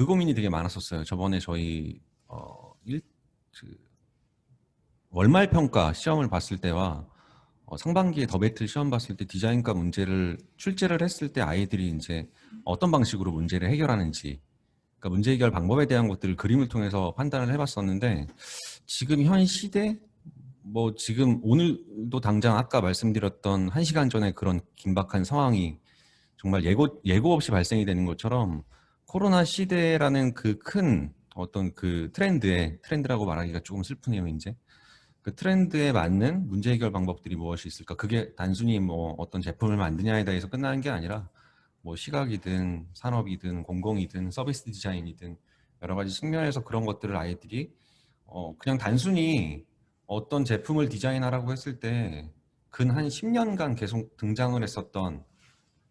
그 고민이 되게 많았었어요. 저번에 저희 어, 일, 그 월말 평가 시험을 봤을 때와 상반기에 더 배틀 시험 봤을 때 디자인과 문제를 출제를 했을 때 아이들이 이제 어떤 방식으로 문제를 해결하는지, 그러니까 문제 해결 방법에 대한 것들을 그림을 통해서 판단을 해봤었는데, 지금 현 시대, 뭐 지금 오늘도 당장 아까 말씀드렸던 1시간 전에 그런 긴박한 상황이 정말 예고 없이 발생이 되는 것처럼, 코로나 시대라는 그 큰 어떤 그 트렌드라고 말하기가 조금 슬프네요, 이제. 그 트렌드에 맞는 문제 해결 방법들이 무엇이 있을까? 그게 단순히 뭐 어떤 제품을 만드냐에 대해서 끝나는 게 아니라, 뭐 시각이든 산업이든 공공이든 서비스 디자인이든 여러 가지 측면에서 그런 것들을 아이들이 그냥 단순히 어떤 제품을 디자인하라고 했을 때 근 한 10년간 계속 등장을 했었던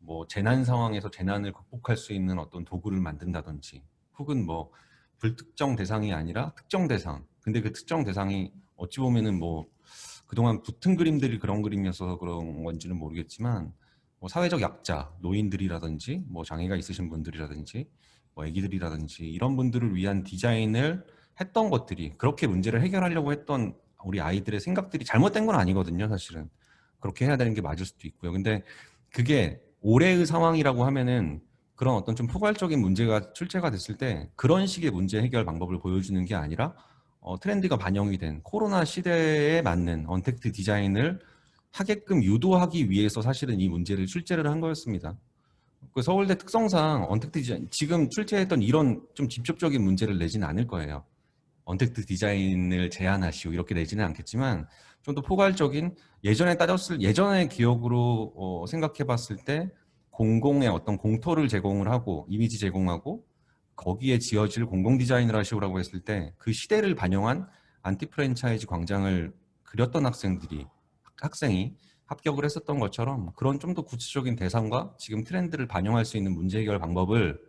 뭐 재난 상황에서 재난을 극복할 수 있는 어떤 도구를 만든다든지, 혹은 뭐 불특정 대상이 아니라 특정 대상, 근데 그 특정 대상이 어찌 보면은 뭐 그동안 붙은 그림들이 그런 그림이어서 그런 건지는 모르겠지만, 뭐 사회적 약자, 노인들이라든지 뭐 장애가 있으신 분들이라든지 뭐 애기들이라든지 이런 분들을 위한 디자인을 했던 것들이, 그렇게 문제를 해결하려고 했던 우리 아이들의 생각들이 잘못된 건 아니거든요, 사실은. 그렇게 해야 되는 게 맞을 수도 있고요. 근데 그게 올해의 상황이라고 하면은 그런 어떤 좀 포괄적인 문제가 출제가 됐을 때 그런 식의 문제 해결 방법을 보여주는 게 아니라, 트렌드가 반영이 된 코로나 시대에 맞는 언택트 디자인을 하게끔 유도하기 위해서 사실은 이 문제를 출제를 한 거였습니다. 그 서울대 특성상 언택트 디자인, 지금 출제했던 이런 좀 직접적인 문제를 내지는 않을 거예요. 언택트 디자인을 제안하시오 이렇게 내지는 않겠지만, 좀 더 포괄적인, 예전의 기억으로 생각해 봤을 때 공공의 어떤 공터를 제공을 하고 이미지 제공하고 거기에 지어질 공공 디자인을 하시오라고 했을 때 그 시대를 반영한 안티 프랜차이즈 광장을 그렸던 학생이 합격을 했었던 것처럼, 그런 좀 더 구체적인 대상과 지금 트렌드를 반영할 수 있는 문제 해결 방법을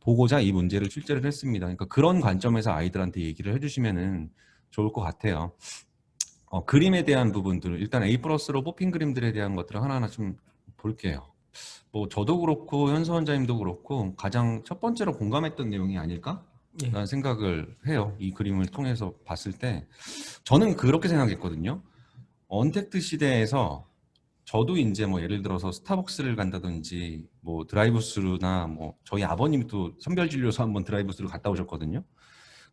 보고자 이 문제를 출제를 했습니다. 그러니까 그런 관점에서 아이들한테 얘기를 해주시면은 좋을 것 같아요. 그림에 대한 부분들, 일단 A 플러스로 뽑힌 그림들에 대한 것들을 하나하나 좀 볼게요. 뭐 저도 그렇고 현수 원장님도 그렇고 가장 첫 번째로 공감했던 내용이 아닐까? 예. 라는 생각을 해요. 이 그림을 통해서 봤을 때 저는 그렇게 생각했거든요. 언택트 시대에서 저도 이제 뭐 예를 들어서 스타벅스를 간다든지 뭐 드라이브스루나, 뭐 저희 아버님이 또 선별진료소 한번 드라이브스루 갔다 오셨거든요.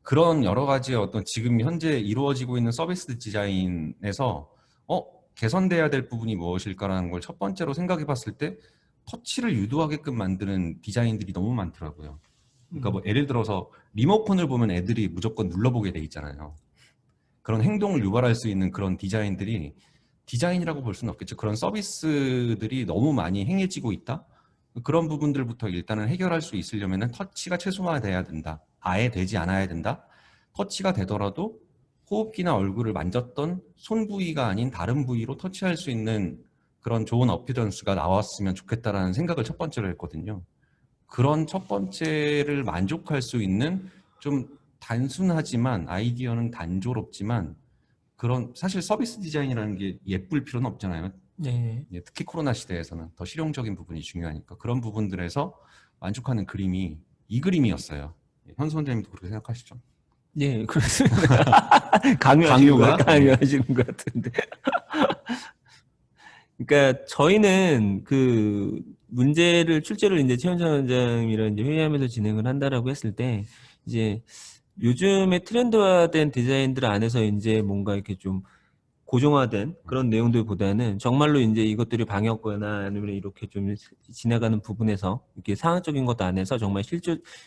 그런 여러 가지 어떤 지금 현재 이루어지고 있는 서비스 디자인에서 개선돼야 될 부분이 무엇일까라는 걸 첫 번째로 생각해 봤을 때 터치를 유도하게끔 만드는 디자인들이 너무 많더라고요. 그러니까 뭐 예를 들어서 리모컨을 보면 애들이 무조건 눌러보게 돼 있잖아요. 그런 행동을 유발할 수 있는 그런 디자인들이, 디자인이라고 볼 수는 없겠죠. 그런 서비스들이 너무 많이 행해지고 있다. 그런 부분들부터 일단은 해결할 수 있으려면 터치가 최소화돼야 된다. 아예 되지 않아야 된다. 터치가 되더라도 호흡기나 얼굴을 만졌던 손 부위가 아닌 다른 부위로 터치할 수 있는 그런 좋은 어피던스가 나왔으면 좋겠다라는 생각을 첫 번째로 했거든요. 그런 첫 번째를 만족할 수 있는, 좀 단순하지만 아이디어는 단조롭지만, 그런 사실 서비스 디자인이라는 게 예쁠 필요는 없잖아요. 네. 특히 코로나 시대에서는 더 실용적인 부분이 중요하니까 그런 부분들에서 만족하는 그림이 이 그림이었어요. 현수 원장님도 그렇게 생각하시죠? 예, 그렇습니다. 강요가? 강요하시는 것 같은데. 그러니까 저희는 그 문제를 출제를 이제 최현정 원장이랑 이제 회의하면서 진행을 한다라고 했을 때, 이제 요즘에 트렌드화된 디자인들 안에서 이제 뭔가 이렇게 좀 고정화된 그런 내용들보다는 정말로 이제 이것들이 방역거나 아니면 이렇게 좀 지나가는 부분에서 이렇게 상황적인 것 안에서 정말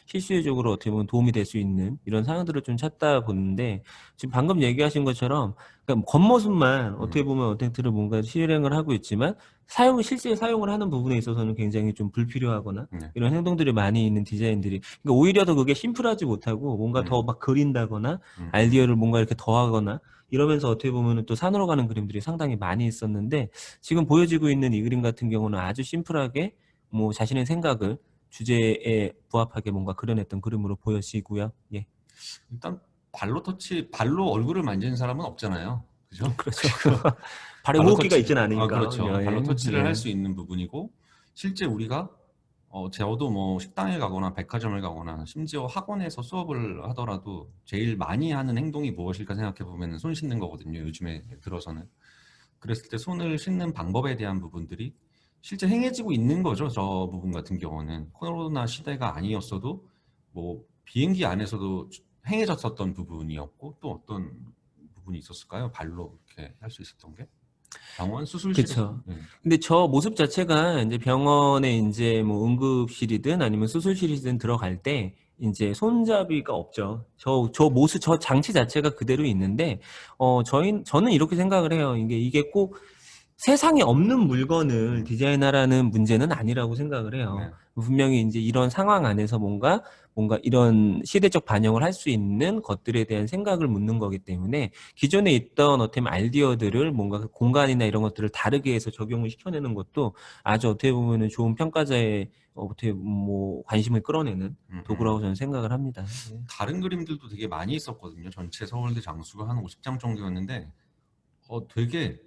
실질적으로 어떻게 보면 도움이 될 수 있는 이런 상황들을 좀 찾다 보는데, 지금 방금 얘기하신 것처럼 그러니까 겉모습만 어떻게 보면 어택트를 뭔가 실행을 하고 있지만 실제 사용을 하는 부분에 있어서는 굉장히 좀 불필요하거나 이런 행동들이 많이 있는 디자인들이, 그러니까 오히려 더 그게 심플하지 못하고 뭔가 더 막 그린다거나 아이디어를 뭔가 이렇게 더하거나 이러면서 어떻게 보면 또 산으로 가는 그림들이 상당히 많이 있었는데, 지금 보여지고 있는 이 그림 같은 경우는 아주 심플하게 뭐 자신의 생각을 주제에 부합하게 뭔가 그려냈던 그림으로 보여지고요. 예. 일단 발로 얼굴을 만지는 사람은 없잖아요. 그죠? 그렇죠. 발에 발로 호흡기가 터치, 있지는 않으니까. 그렇죠. 발로 예. 터치를 할 예. 수 있는 부분이고, 실제 우리가 저도 뭐 식당에 가거나 백화점을 가거나 심지어 학원에서 수업을 하더라도 제일 많이 하는 행동이 무엇일까 생각해 보면 손 씻는 거거든요. 요즘에 들어서는. 그랬을 때 손을 씻는 방법에 대한 부분들이 실제 행해지고 있는 거죠. 저 부분 같은 경우는 코로나 시대가 아니었어도 뭐 비행기 안에서도 행해졌었던 부분이었고, 또 어떤 부분이 있었을까요? 발로 이렇게 할 수 있었던 게 병원 수술실에서. 그쵸. 네. 근데 저 모습 자체가 이제 병원에 이제 뭐 응급실이든 아니면 수술실이든 들어갈 때 이제 손잡이가 없죠. 저 모습, 저 장치 자체가 그대로 있는데, 저는 이렇게 생각을 해요. 이게 꼭 세상에 없는 물건을 디자인하라는 문제는 아니라고 생각을 해요. 네. 분명히 이제 이런 상황 안에서 뭔가 이런 시대적 반영을 할 수 있는 것들에 대한 생각을 묻는 거기 때문에 기존에 있던 어떻게 보면 아이디어들을 뭔가 그 공간이나 이런 것들을 다르게 해서 적용을 시켜내는 것도 아주 어떻게 보면은 좋은 평가자의 어떻게 뭐 관심을 끌어내는 도구라고 저는 생각을 합니다. 예. 다른 그림들도 되게 많이 있었거든요. 전체 서울대 장수가 한 50장 정도였는데 되게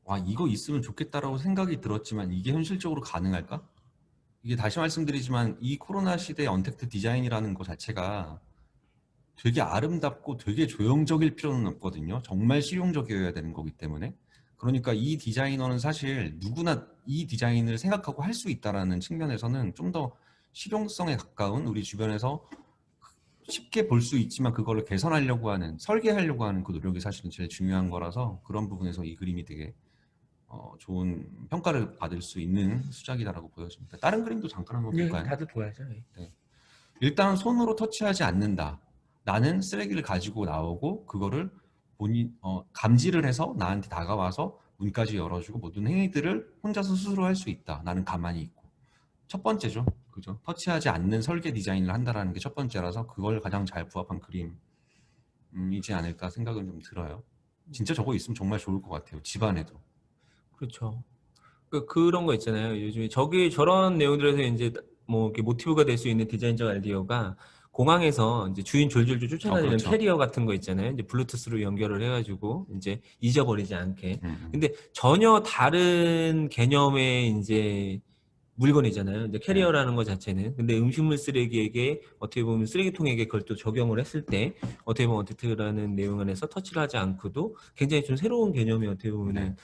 와, 이거 있으면 좋겠다라고 생각이 들었지만 이게 현실적으로 가능할까? 이게 다시 말씀드리지만 이 코로나 시대의 언택트 디자인이라는 것 자체가 되게 아름답고 되게 조형적일 필요는 없거든요. 정말 실용적이어야 되는 거기 때문에. 그러니까 이 디자이너는 사실 누구나 이 디자인을 생각하고 할 수 있다라는 측면에서는 좀 더 실용성에 가까운 우리 주변에서 쉽게 볼 수 있지만 그거를 개선하려고 하는, 설계하려고 하는 그 노력이 사실은 제일 중요한 거라서 그런 부분에서 이 그림이 되게 좋은 평가를 받을 수 있는 수작이다라고 보여집니다. 다른 그림도 잠깐 한번 예, 볼까요? 다들 보야죠. 네. 일단 손으로 터치하지 않는다. 나는 쓰레기를 가지고 나오고 그거를 감지를 해서 나한테 다가와서 문까지 열어주고 모든 행위들을 혼자서 스스로 할 수 있다. 나는 가만히 있고. 첫 번째죠. 그죠? 터치하지 않는 설계 디자인을 한다라는 게 첫 번째라서 그걸 가장 잘 부합한 그림이지 않을까 생각은 좀 들어요. 진짜 저거 있으면 정말 좋을 것 같아요. 집안에도. 그렇죠. 그런 거 있잖아요. 요즘에 저런 내용들에서 이제 뭐 이렇게 모티브가 될 수 있는 디자인적 아이디어가 공항에서 이제 주인 졸졸졸 쫓아다니는 그렇죠. 캐리어 같은 거 있잖아요. 이제 블루투스로 연결을 해가지고 이제 잊어버리지 않게. 음. 근데 전혀 다른 개념의 이제 물건이잖아요. 이제 네. 캐리어라는 것 자체는. 근데 음식물 쓰레기에게 어떻게 보면 쓰레기통에게 그걸 또 적용을 했을 때 어떻게 보면 어택트라는 내용 안에서 터치를 하지 않고도 굉장히 좀 새로운 개념이 어떻게 보면은 네.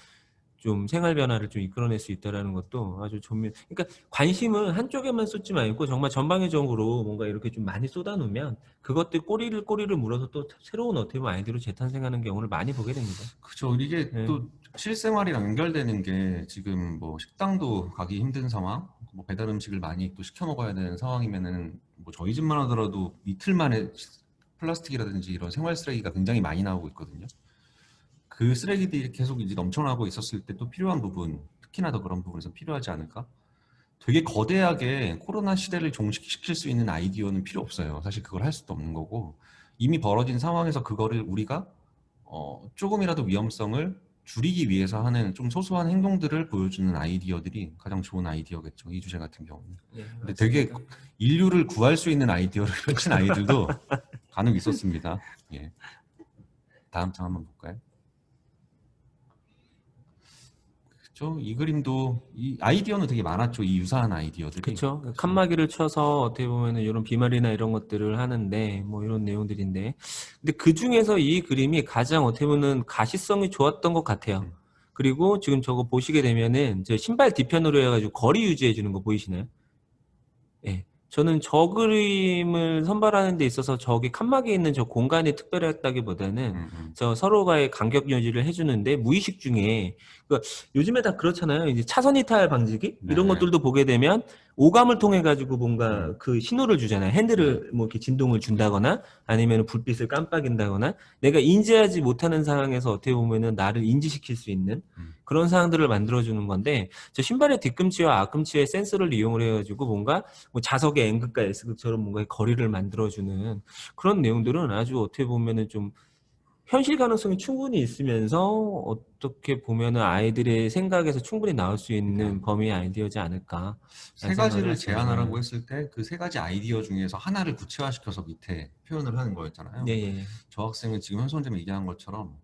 좀 생활 변화를 좀 이끌어낼 수 있다라는 것도 아주 그러니까 관심을 한쪽에만 쏟지 말고 정말 전방위적으로 뭔가 이렇게 좀 많이 쏟아놓으면 그것들 꼬리를 물어서 또 새로운 어떻게 보면 아이디어로 재탄생하는 경우를 많이 보게 됩니다. 그죠. 이게 예. 또 실생활이랑 연결되는 게 지금 뭐 식당도 가기 힘든 상황, 뭐 배달 음식을 많이 또 시켜 먹어야 되는 상황이면은 뭐 저희 집만 하더라도 이틀 만에 플라스틱이라든지 이런 생활 쓰레기가 굉장히 많이 나오고 있거든요. 그 쓰레기들이 계속 이제 넘쳐나고 있었을 때 또 필요한 부분, 특히나 더 그런 부분에서 필요하지 않을까? 되게 거대하게 코로나 시대를 종식시킬 수 있는 아이디어는 필요 없어요. 사실 그걸 할 수도 없는 거고 이미 벌어진 상황에서 그거를 우리가 조금이라도 위험성을 줄이기 위해서 하는 좀 소소한 행동들을 보여주는 아이디어들이 가장 좋은 아이디어겠죠. 이 주제 같은 경우는. 예, 근데 되게 맞습니다. 인류를 구할 수 있는 아이디어를 펼친 아이들도 간혹 있었습니다. 예. 다음 장 한번 볼까요? 그렇죠. 이 그림도 이 아이디어는 되게 많았죠. 이 유사한 아이디어들이. 그쵸. 그죠? 칸막이를 쳐서 어떻게 보면은 이런 비말이나 이런 것들을 하는데 뭐 이런 내용들인데 근데 그 중에서 이 그림이 가장 어떻게 보면 가시성이 좋았던 것 같아요. 그리고 지금 저거 보시게 되면은 저 신발 뒤편으로 해가지고 거리 유지해 주는 거 보이시나요? 예. 저는 저 그림을 선발하는 데 있어서 저기 칸막이에 있는 저 공간이 특별했다기보다는 저 서로가의 간격 유지를 해주는데 무의식 중에 요즘에 다 그렇잖아요. 이제 차선 이탈 방지기 이런 네. 것들도 보게 되면 오감을 통해 가지고 뭔가 그 신호를 주잖아요. 핸들을 뭐 이렇게 진동을 준다거나 아니면 불빛을 깜빡인다거나 내가 인지하지 못하는 상황에서 어떻게 보면은 나를 인지시킬 수 있는 그런 상황들을 만들어주는 건데 저 신발의 뒤꿈치와 앞꿈치의 센서를 이용을 해가지고 뭔가 뭐 자석의 N극과 S극처럼 뭔가 거리를 만들어주는 그런 내용들은 아주 어떻게 보면은 좀 현실 가능성이 충분히 있으면서 어떻게 보면은 아이들의 생각에서 충분히 나올 수 있는 범위의 아이디어지 않을까 세 생각을 가지를 하죠. 제안하라고 했을 때 그 세 가지 아이디어 중에서 하나를 구체화시켜서 밑에 표현을 하는 거였잖아요. 네, 예. 저 학생은 지금 현수 선생님이 얘기한 것처럼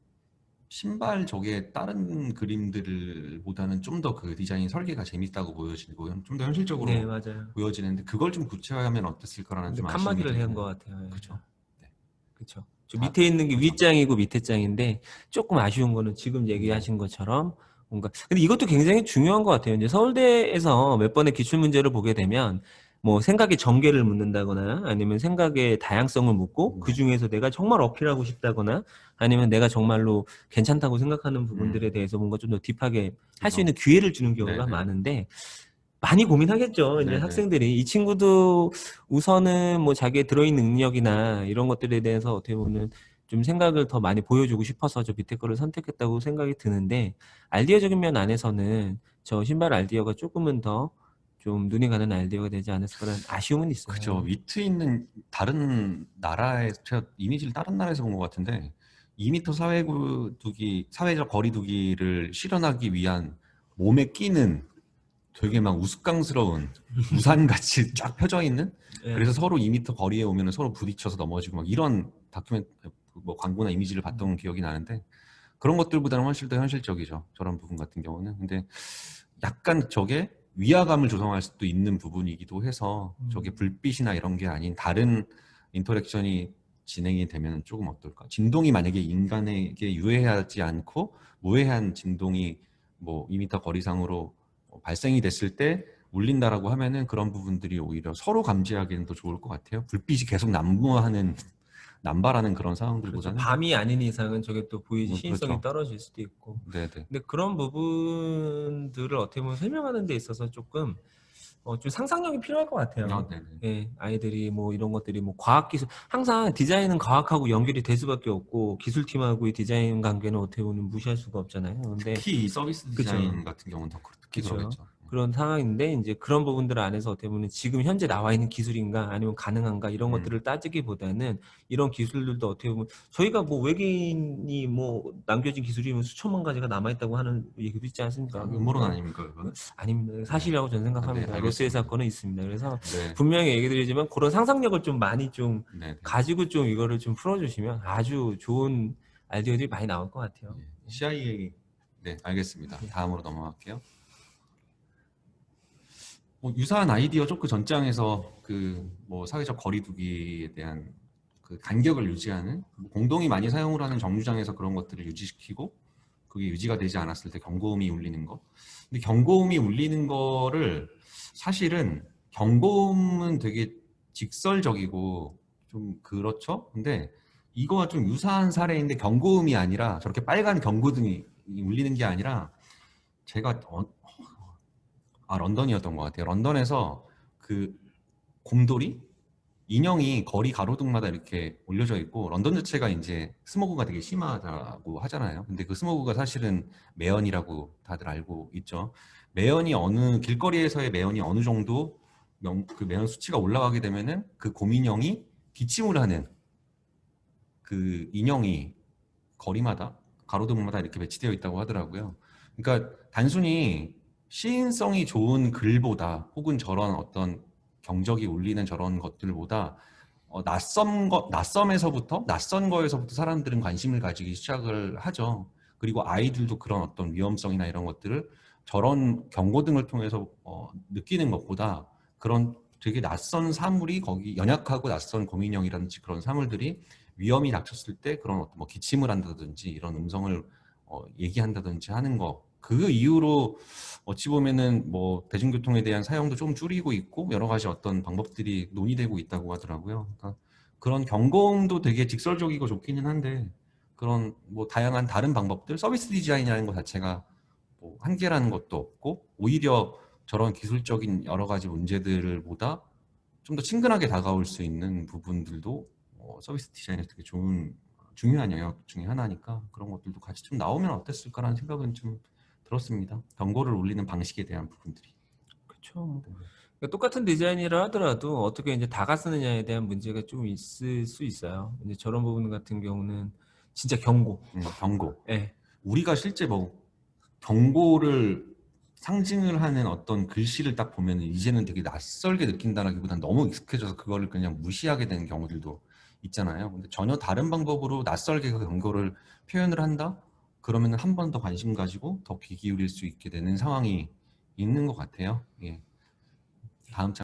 신발 저게 다른 그림들보다는 좀 더 그 디자인 설계가 재밌다고 보여지고 좀 더 네, 현실적으로 맞아요. 보여지는데 그걸 좀 구체화하면 어땠을까라는 근데 좀 아쉬움이 칸막이를 한 들긴 것 해요. 같아요. 예. 그죠? 네. 그쵸. 저 다 밑에 있는 게 그죠? 윗장이고 밑에 장인데 조금 아쉬운 거는 지금 네. 얘기하신 것처럼 뭔가 근데 이것도 굉장히 중요한 것 같아요. 이제 서울대에서 몇 번의 기출 문제를 보게 되면 뭐 생각의 전개를 묻는다거나 아니면 생각의 다양성을 묻고 그 네. 중에서 내가 정말 어필하고 싶다거나 아니면 내가 정말로 괜찮다고 생각하는 부분들에 음. 대해서 뭔가 좀 더 딥하게 할 수 그죠? 있는 기회를 주는 경우가 네네. 많은데 많이 고민하겠죠. 이제 네네. 학생들이 이 친구도 우선은 뭐 자기의 드로잉 능력이나 이런 것들에 대해서 어떻게 보면 좀 생각을 더 많이 보여주고 싶어서 저 밑에 거를 선택했다고 생각이 드는데 아이디어적인 면 안에서는 저 신발 아이디어가 조금은 더 좀 눈이 가는 아이디어가 되지 않았을까라는 아쉬움은 그죠. 있어요. 위트 있는 다른 나라에서 제가 이미지를 다른 나라에서 본 것 같은데 2m 사회적 거리두기를 실현하기 위한 몸에 끼는 되게 막 우스꽝스러운 우산같이 쫙 펴져 있는 예. 그래서 서로 2m 거리에 오면 서로 부딪혀서 넘어지고 막 이런 뭐 광고나 이미지를 봤던 기억이 나는데 그런 것들보다는 훨씬 더 현실적이죠. 저런 부분 같은 경우는. 근데 약간 저게 위화감을 조성할 수도 있는 부분이기도 해서 저게 불빛이나 이런 게 아닌 다른 인터랙션이 진행이 되면 조금 어떨까? 진동이 만약에 인간에게 유해하지 않고 무해한 진동이 뭐 2m 거리상으로 발생이 됐을 때 울린다라고 하면은 그런 부분들이 오히려 서로 감지하기는 더 좋을 것 같아요. 불빛이 계속 남발하는 그런 그렇죠. 상황들보다는 밤이 아닌 이상은 저게 또 보이지 시인성이 그렇죠. 떨어질 수도 있고. 네네. 근데 그런 부분들을 어떻게 보면 설명하는 데 있어서 조금 좀 상상력이 필요할 것 같아요. 네네. 예, 아이들이 뭐 이런 것들이 뭐 과학기술, 항상 디자인은 과학하고 연결이 될 수밖에 없고 기술팀하고의 디자인 관계는 어떻게 보면 무시할 수가 없잖아요. 근데 특히 이 서비스 그쵸. 디자인 같은 경우는 특히 그렇죠. 그러겠죠. 그런 상황인데 이제 그런 부분들 안에서 어떻게 보면 지금 현재 나와 있는 기술인가 아니면 가능한가 이런 음, 것들을 따지기보다는 이런 기술들도 어떻게 보면 저희가 뭐 외계인이 뭐 남겨진 기술이면 수천만 가지가 남아 있다고 하는 얘기도 있지 않습니까? 음모론 아닙니까, 그거는? 아닙니다. 네. 사실이라고 저는 아, 네, 생각합니다. 로스의 알겠습니다. 사건은 있습니다. 그래서 네, 분명히 얘기 드리지만 그런 상상력을 좀 많이 좀 네, 네. 가지고 좀 이거를 좀 풀어주시면 아주 좋은 아이디어들이 많이 나올 것 같아요. 예. CIA, 네, 알겠습니다. 다음으로 넘어갈게요. 뭐 유사한 아이디어 쪽 그 전장에서 그 뭐 사회적 거리두기에 대한 그 간격을 유지하는 뭐 공동이 많이 사용을 하는 정류장에서 그런 것들을 유지시키고 그게 유지가 되지 않았을 때 경고음이 울리는 거. 근데 경고음이 울리는 거를 사실은 경고음은 되게 직설적이고 좀 그렇죠. 근데 이거와 좀 유사한 사례인데 경고음이 아니라 저렇게 빨간 경고등이 울리는 게 아니라 제가 런던이었던 것 같아요. 런던에서 그 곰돌이 인형이 거리 가로등마다 이렇게 올려져 있고 런던 자체가 이제 스모그가 되게 심하다고 하잖아요. 근데 그 스모그가 사실은 매연이라고 다들 알고 있죠. 매연이 어느 길거리에서의 매연이 어느 정도 그 매연 수치가 올라가게 되면은 그 곰인형이 기침을 하는 그 인형이 거리마다 가로등마다 이렇게 배치되어 있다고 하더라고요. 그러니까 단순히 시인성이 좋은 글보다 혹은 저런 어떤 경적이 울리는 저런 것들보다 낯선 거에서부터 사람들은 관심을 가지기 시작을 하죠. 그리고 아이들도 그런 어떤 위험성이나 이런 것들을 저런 경고등을 통해서 느끼는 것보다 그런 되게 낯선 사물이 거기 연약하고 낯선 곰인형이라든지 그런 사물들이 위험이 닥쳤을 때 그런 어떤 뭐 기침을 한다든지 이런 음성을 얘기한다든지 하는 거. 그 이후로 어찌 보면은 뭐 대중교통에 대한 사용도 좀 줄이고 있고 여러 가지 어떤 방법들이 논의되고 있다고 하더라고요. 그러니까 그런 경고음도 되게 직설적이고 좋기는 한데 그런 뭐 다양한 다른 방법들 서비스 디자인이라는 것 자체가 뭐 한계라는 것도 없고 오히려 저런 기술적인 여러 가지 문제들을 보다 좀 더 친근하게 다가올 수 있는 부분들도 서비스 디자인에서 되게 중요한 영역 중에 하나니까 그런 것들도 같이 좀 나오면 어땠을까라는 생각은 좀 들었습니다. 경고를 울리는 방식에 대한 부분들이. 그렇죠. 네. 그러니까 똑같은 디자인이라 하더라도 어떻게 이제 다가 쓰느냐에 대한 문제가 좀 있을 수 있어요. 이제 저런 부분 같은 경우는 진짜 경고. 경고. 예. 우리가 실제 뭐 경고를 상징을 하는 어떤 글씨를 딱 보면 이제는 되게 낯설게 느낀다기보다는 너무 익숙해져서 그거를 그냥 무시하게 되는 경우들도 있잖아요. 근데 전혀 다른 방법으로 낯설게 그 경고를 표현을 한다? 그러면은 한 번 더 관심 가지고 더 귀 기울일 수 있게 되는 상황이 있는 것 같아요. 예. 다음